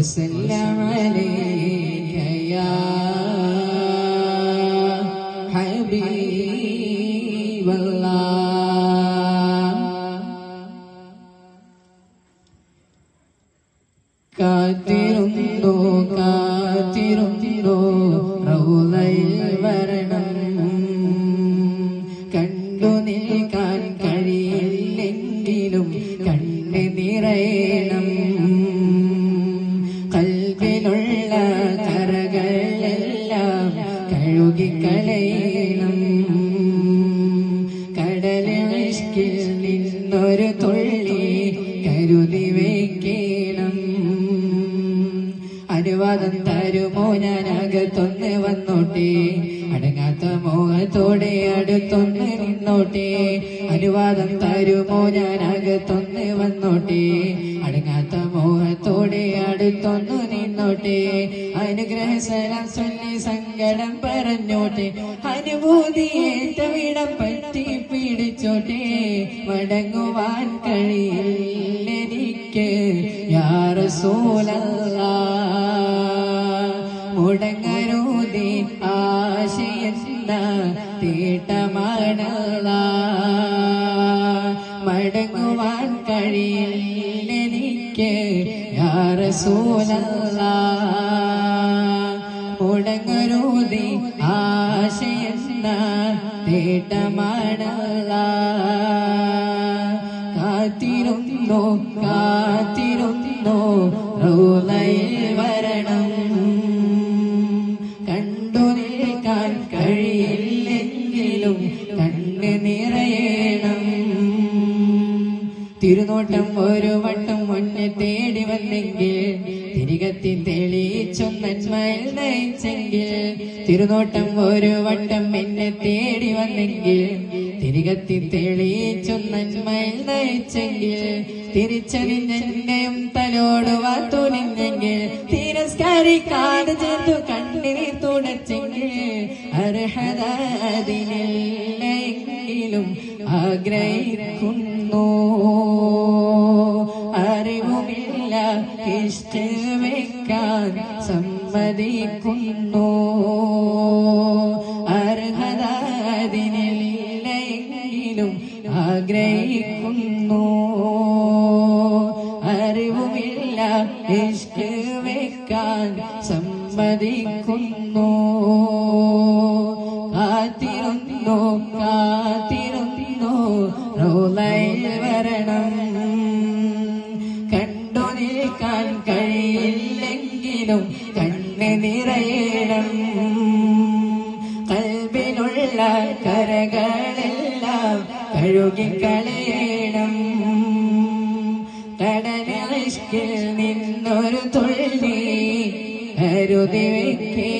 وسلم عليك يا حبيب الله. കാത്തിരുന്നു കാത്തിരുന്നു റൗളയിൽ വരണം, കണ്ടു നിൽക്കാൻ കഴിയില്ലെങ്കിലും കണ്ണ് നിറയണം. കൽബിലുള്ള കറകളെല്ലാം കഴുകിക്കളയണം. കടലിൽ ഇഷ്കിൽ നിന്നൊരു തുള്ളി കരുതി വയ്ക്കണം. അനുവാദം തരുമോ ഞാൻ അകത്തൊന്ന് വന്നോട്ടെ, അടങ്ങാത്ത മോഹത്തോടെ അടുത്തൊന്ന് നിന്നോട്ടെ. അനുവാദം തരുമോ ഞാൻ അകത്തൊന്ന് വന്നോട്ടെ, അടങ്ങാത്ത മോഹത്തോടെ അടുത്തൊന്നു നിന്നോട്ടെ. അനുഗ്രഹസലം ചൊല്ലി സങ്കടം പറഞ്ഞോട്ടെ, അനുഭൂതിയേറ്റവിടം പറ്റി പിടിച്ചോട്ടെ. മടങ്ങുവാൻ കഴിയില്ലെനിക്ക് യാ റസൂലല്ലാഹ്. മുടങ്ങരുതേ ആശയെന്ന തീട്ടമാണല്ലാഹ്. മടങ്ങുവാൻ കഴിയില്ലെനിക്ക് യാ റസൂലല്ലാഹ്. മുടങ്ങരുതേ ആശയെന്ന തീട്ടമാണല്ലാഹ്. കാത്തിരുന്നു കാത്തിരുന്നു റൗളയിൽ വരണം, കണ്ടു നിൽക്കാൻ കഴിയില്ലെങ്കിലും കണ്ണ് നിറയണം. തിരുനോട്ടം ഒരു വട്ടം മുന്നേ തേടി വന്നെങ്കിൽ തിരികത്തി തെളിയിച്ചും നന്മയിൽ നയിച്ചെങ്കിൽ. തിരുനോട്ടം ഒരു വട്ടം എന്നെ തേടി വന്നെങ്കിൽ തിരികത്തി തെളിയിച്ചും നന്മയിൽ നയിച്ചെങ്കിൽ. തിരിച്ചറിഞ്ഞെന്നെയും തലോട് വാത്തുനിന്നെങ്കിൽ തിരസ്കരിക്കാതെ ചേർത്തു കണ്ണീർ തുടച്ചെങ്കിൽ. അർഹത അതിനെങ്കിലും ആഗ്രഹിക്കുന്നു, അറിവുമില്ല ഇഷ്ട വെക്കാൻ സമ്മതിക്കുന്നു. അർഹത അതിനെങ്കിലും ആഗ്രഹിക്കുന്നു, അറിവുമില്ല ഇഷ്ട വെക്കാൻ സമ്മതിക്കുന്നു. കാത്തിരുന്നു കാത്തിരുന്നു റൗളയിൽ വരണം, കണ്ടു നിൽക്കാൻ കഴിയില്ലെങ്കിലും കണ്ണ് നിറയണം. കൽബിലുള്ള കറകളെല്ലാം കഴുകിക്കളയണം. കടലിൽ ഇഷ്കിൽ നിന്നൊരു തുള്ളി കരുതി വയ്ക്കേ